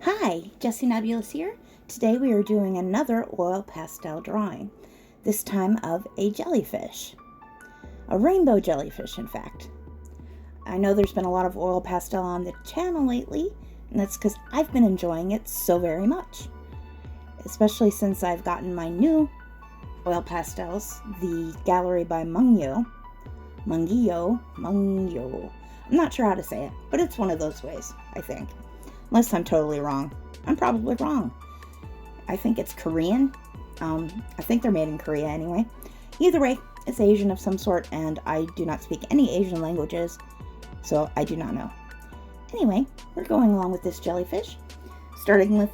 Hi, Jessie Nebulous here. Today we are doing another oil pastel drawing, this time of a jellyfish. A rainbow jellyfish, in fact. I know there's been a lot of oil pastel on the channel lately, and that's because I've been enjoying it so very much. Especially since I've gotten my new oil pastels, the Gallery by Mungyo. Mungyo. I'm not sure how to say it, but it's one of those ways, I think. Unless I'm totally wrong. I'm probably wrong. I think it's Korean. I think they're made in Korea anyway. Either way, it's Asian of some sort, and I do not speak any Asian languages, so I do not know. Anyway, we're going along with this jellyfish, starting with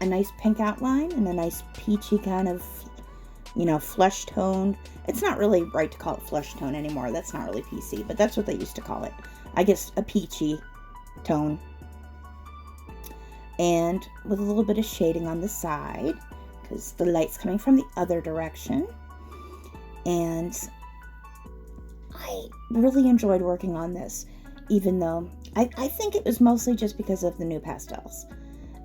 a nice pink outline and a nice peachy kind of, flesh toned. It's not really right to call it flesh tone anymore. That's not really PC, but that's what they used to call it. I guess a peachy tone. And with a little bit of shading on the side, because the light's coming from the other direction. And I really enjoyed working on this, even though I think it was mostly just because of the new pastels.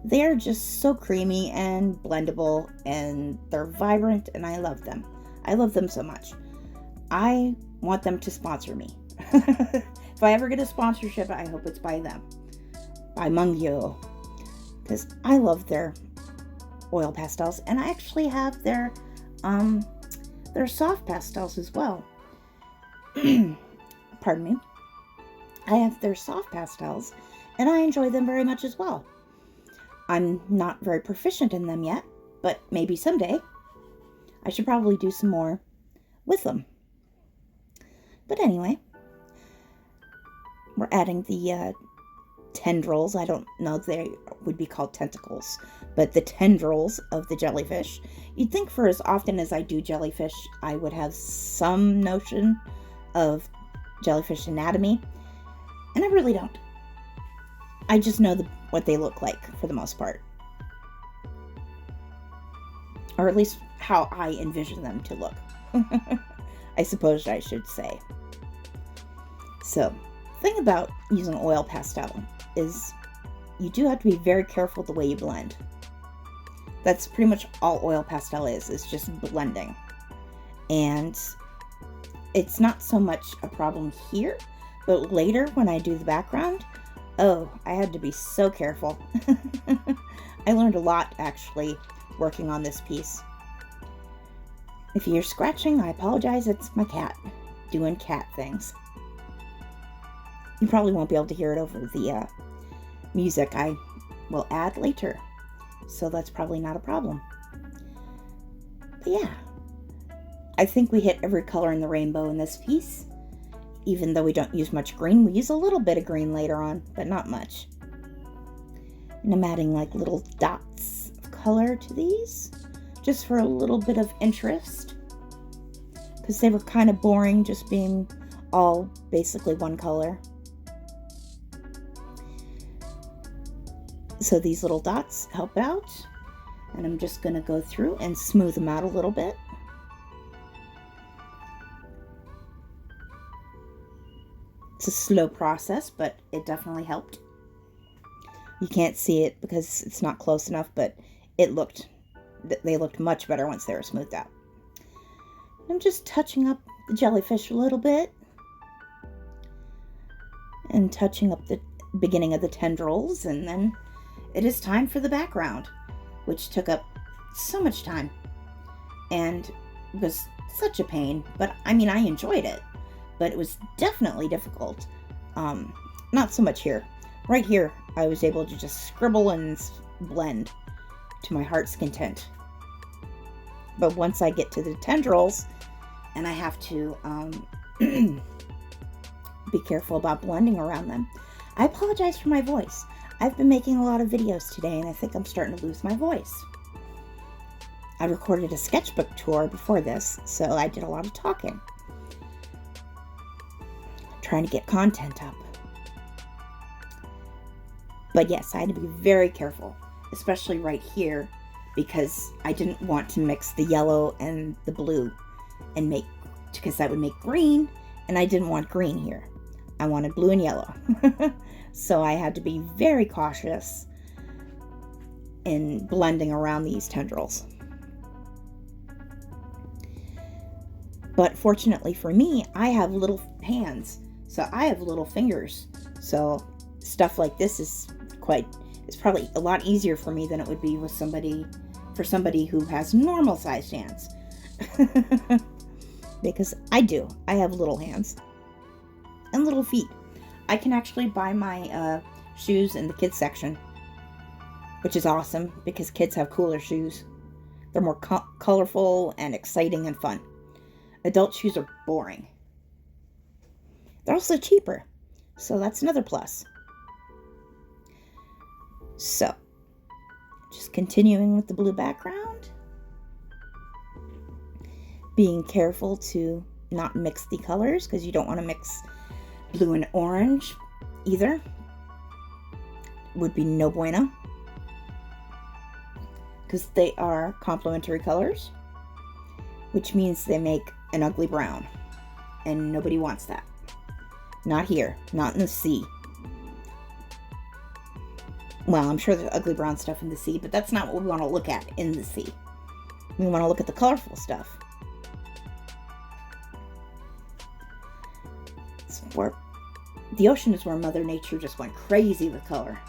They're just so creamy and blendable, and they're vibrant, and I love them. I love them so much. I want them to sponsor me. If I ever get a sponsorship, I hope it's by them. By Mungyo. Because I love their oil pastels, and I actually have their soft pastels as well. Pardon me. I have their soft pastels, and I enjoy them very much as well. I'm not very proficient in them yet, but maybe someday. I should probably do some more with them. But anyway, we're adding the tendrils. I don't know if they would be called tentacles, but the tendrils of the jellyfish. You'd think for as often as I do jellyfish, I would have some notion of jellyfish anatomy, and I really don't. I just know what they look like for the most part, or at least how I envision them to look. I suppose I should say. So, the thing about using oil pastel is you do have to be very careful the way you blend. That's pretty much all oil pastel is just blending. And it's not so much a problem here, but later when I do the background, I had to be so careful. I learned a lot actually working on this piece. If you're scratching, I apologize, it's my cat doing cat things. You probably won't be able to hear it over the music I will add later, so that's probably not a problem. But yeah, I think we hit every color in the rainbow in this piece. Even though we don't use much green, we use a little bit of green later on, but not much. And I'm adding like little dots of color to these, just for a little bit of interest, because they were kind of boring just being all basically one color. So these little dots help out, and I'm just going to go through and smooth them out a little bit. It's a slow process, but it definitely helped. You can't see it because it's not close enough, but they looked much better once they were smoothed out. I'm just touching up the jellyfish a little bit, and touching up the beginning of the tendrils, and then it is time for the background, which took up so much time and was such a pain. But I mean, I enjoyed it, but it was definitely difficult. Not so much here. Right here, I was able to just scribble and blend to my heart's content. But once I get to the tendrils, and I have to be careful about blending around them. I apologize for my voice. I've been making a lot of videos today, and I think I'm starting to lose my voice. I recorded a sketchbook tour before this, so I did a lot of talking. Trying to get content up. But yes, I had to be very careful, especially right here, because I didn't want to mix the yellow and the blue and because that would make green, and I didn't want green here. I wanted blue and yellow. So I had to be very cautious in blending around these tendrils. But fortunately for me, I have little hands, so I have little fingers. So stuff like this is probably a lot easier for me than it would be with for somebody who has normal sized hands. Because I have little hands and little feet. I can actually buy my shoes in the kids section, which is awesome because kids have cooler shoes. They're more colorful and exciting and fun. Adult shoes are boring. They're also cheaper, so that's another plus. So, just continuing with the blue background. Being careful to not mix the colors because you don't want to mix blue and orange either. Would be no bueno. Because they are complementary colors, which means they make an ugly brown. And nobody wants that. Not here. Not in the sea. Well, I'm sure there's ugly brown stuff in the sea, but that's not what we want to look at in the sea. We want to look at the colorful stuff. The ocean is where Mother Nature just went crazy with color.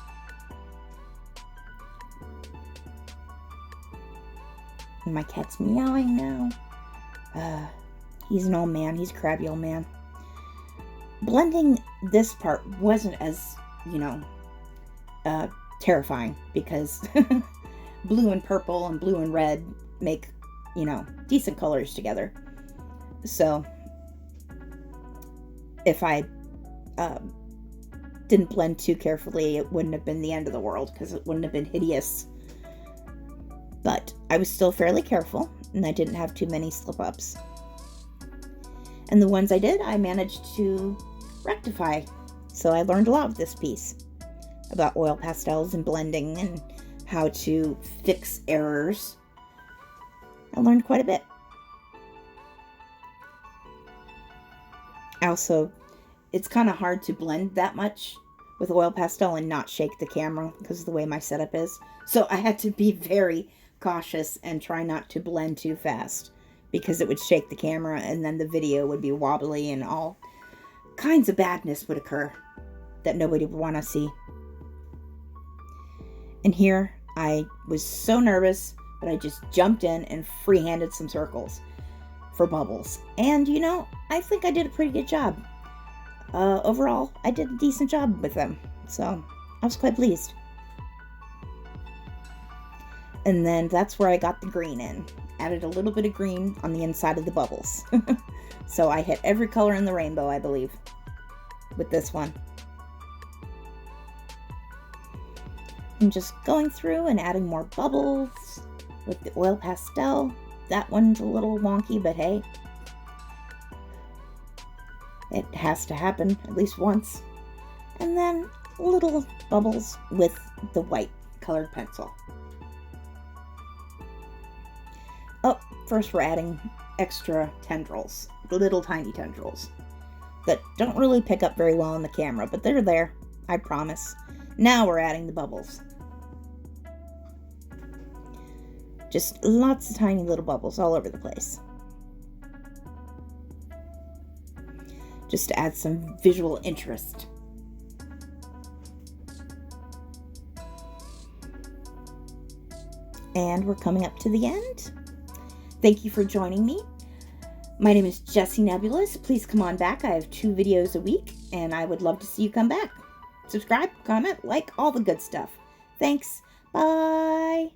And my cat's meowing now. He's an old man. He's a crabby old man. Blending this part wasn't as, terrifying because blue and purple and blue and red make, decent colors together. So if I didn't blend too carefully, it wouldn't have been the end of the world because it wouldn't have been hideous. But I was still fairly careful and I didn't have too many slip-ups. And the ones I did, I managed to rectify. So I learned a lot with this piece about oil pastels and blending and how to fix errors. I learned quite a bit. Also, it's kind of hard to blend that much with oil pastel and not shake the camera because of the way my setup is. So I had to be very cautious and try not to blend too fast because it would shake the camera and then the video would be wobbly and all kinds of badness would occur that nobody would want to see. And here I was so nervous, but I just jumped in and free-handed some circles for bubbles. And I think I did a pretty good job. Overall, I did a decent job with them. So I was quite pleased. And then that's where I got the green in. Added a little bit of green on the inside of the bubbles. So I hit every color in the rainbow, I believe, with this one. I'm just going through and adding more bubbles with the oil pastel. That one's a little wonky, but hey, it has to happen at least once. And then little bubbles with the white colored pencil. Oh, first we're adding extra tendrils, little tiny tendrils that don't really pick up very well on the camera, but they're there, I promise. Now we're adding the bubbles. Just lots of tiny little bubbles all over the place. Just to add some visual interest. And we're coming up to the end. Thank you for joining me. My name is Jessie Nebulous. Please come on back. I have 2 videos a week, and I would love to see you come back. Subscribe, comment, like, all the good stuff. Thanks. Bye.